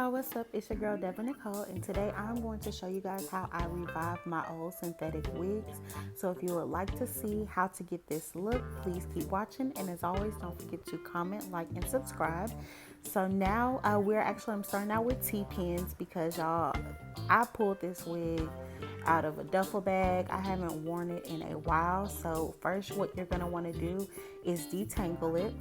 y'all, what's up? It's your girl Devin NeChole, and today I'm going to show you guys how I revived my old synthetic wigs. So if you would like to see how to get this look, please keep watching, and as always, don't forget to comment, like, and subscribe. So now I'm starting out with T-pins because y'all, I pulled this wig out of a duffel bag. I haven't worn it in a while. So first, what you're going to want to do is detangle it.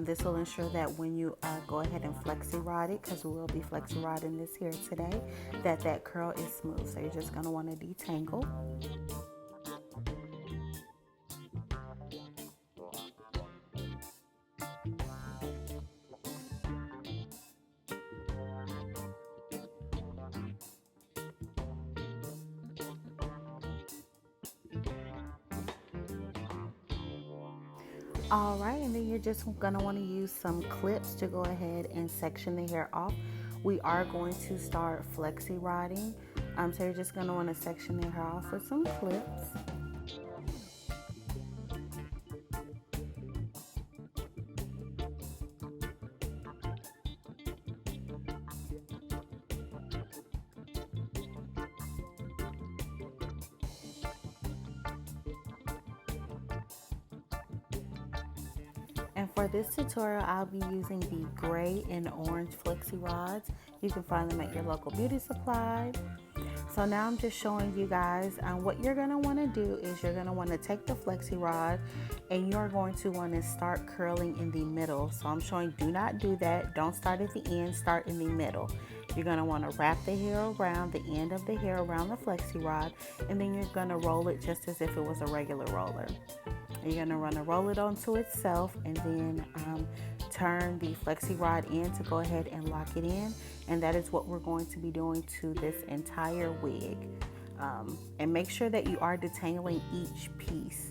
This will ensure that when you go ahead and flexi rod it, because we will be flexi rodding this here today, that curl is smooth. So you're just going to want to detangle. All right, and then you're just gonna want to use some clips to go ahead and section the hair off. We are going to start flexi rodding, so you're just gonna want to section the hair off with some clips. And for this tutorial, I'll be using the gray and orange flexi rods. You can find them at your local beauty supply. So now I'm just showing you guys what you're going to want to do is you're going to want to take the flexi rod and you're going to want to start curling in the middle. So I'm showing do not do that. Don't start at the end, start in the middle. You're going to want to wrap the hair around the end of the hair around the flexi rod, and then you're going to roll it just as if it was a regular roller. You're going to want to roll it onto itself and then turn the flexi rod in to go ahead and lock it in. And that is what we're going to be doing to this entire wig. And make sure that you are detangling each piece.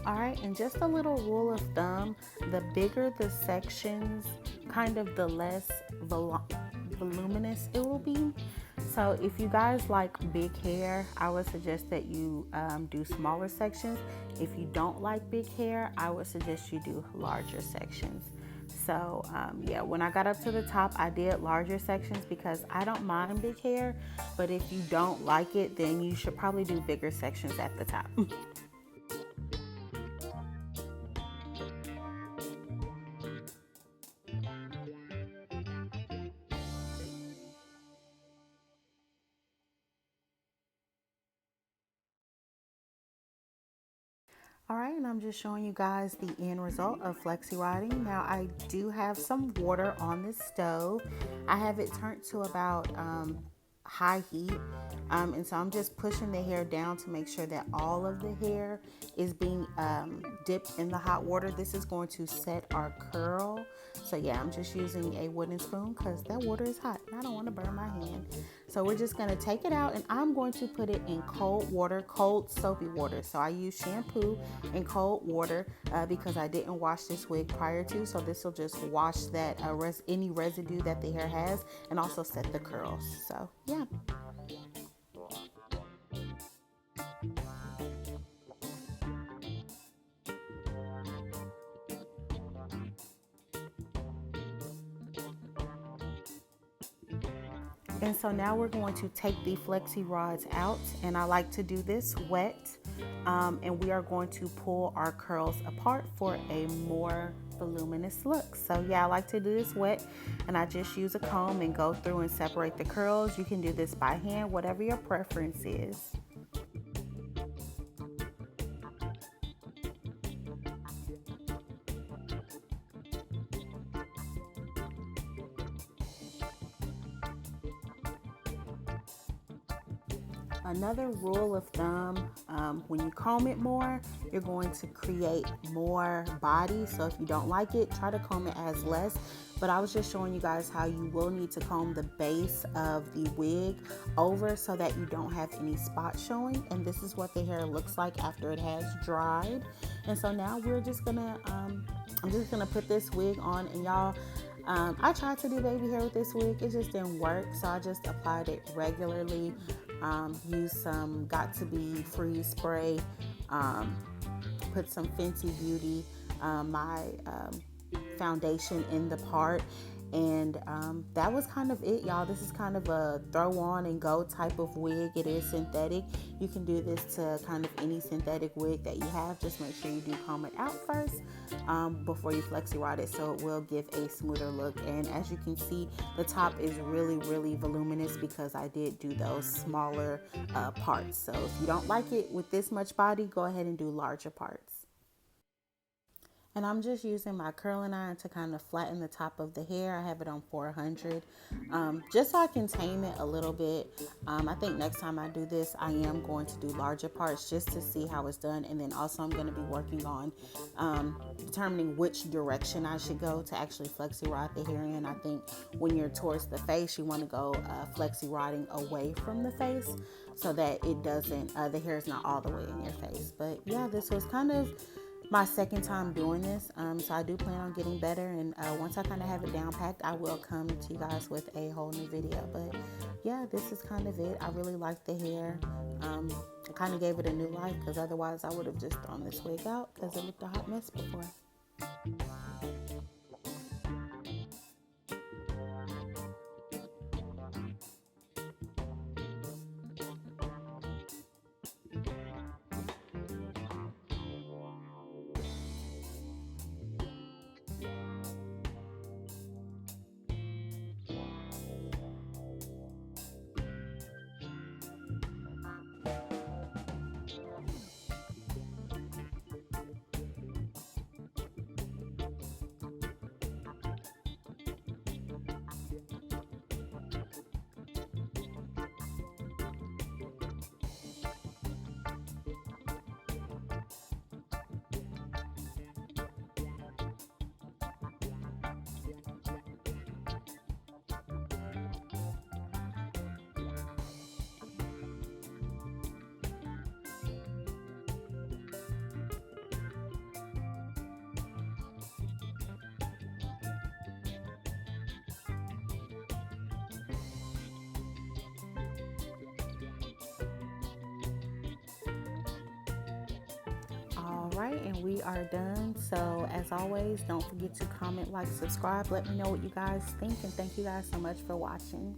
All right, and just a little rule of thumb, the bigger the sections, kind of the less voluminous it will be. So if you guys like big hair, I would suggest that you do smaller sections. If you don't like big hair, I would suggest you do larger sections. So yeah, when I got up to the top, I did larger sections because I don't mind big hair, but if you don't like it, then you should probably do bigger sections at the top. All right, and I'm just showing you guys the end result of flexi riding. Now I do have some water on the stove. I have it turned to about high heat. And so I'm just pushing the hair down to make sure that all of the hair is being dipped in the hot water. This is going to set our curl. So yeah, I'm just using a wooden spoon because that water is hot and I don't want to burn my hand. So we're just going to take it out and I'm going to put it in cold water, cold soapy water. So I use shampoo and cold water because I didn't wash this wig prior to. So this will just wash that any residue that the hair has and also set the curls. So yeah. And so now we're going to take the flexi rods out, and I like to do this wet. And we are going to pull our curls apart for a more voluminous look. So yeah, I like to do this wet, and I just use a comb and go through and separate the curls. You can do this by hand, whatever your preference is. Another rule of thumb, when you comb it more, you're going to create more body. So if you don't like it, try to comb it as less. But I was just showing you guys how you will need to comb the base of the wig over so that you don't have any spots showing. And this is what the hair looks like after it has dried. And so now we're just gonna, I'm just gonna put this wig on, and y'all, I tried to do baby hair with this wig, it just didn't work, so I just applied it regularly. Used some Got To Be freeze spray, put some Fenty Beauty, my foundation in the part, and that was kind of it, y'all. This is kind of a throw on and go type of wig. It is synthetic. You can do this to kind of any synthetic wig that you have. Just make sure you do comb it out first before you flexi rod it, so it will give a smoother look. And as you can see, the top is really voluminous because I did do those smaller parts. So if you don't like it with this much body, go ahead and do larger parts. And I'm just using my curling iron to kind of flatten the top of the hair. I have it on 400, just so I can tame it a little bit. I think next time I do this, I am going to do larger parts just to see how it's done. And then also I'm going to be working on determining which direction I should go to actually flexi rod the hair in. I think when you're towards the face, you want to go flexi rodding away from the face so that it doesn't, the hair is not all the way in your face. But yeah, this was kind of my second time doing this, so I do plan on getting better, and once I kind of have it down packed, I will come to you guys with a whole new video. But yeah, this is kind of it. I really like the hair. I kind of gave it a new life because otherwise I would have just thrown this wig out because it looked a hot mess before. All right, and we are done. So as always, don't forget to comment, like, subscribe. Let me know what you guys think, and thank you guys so much for watching.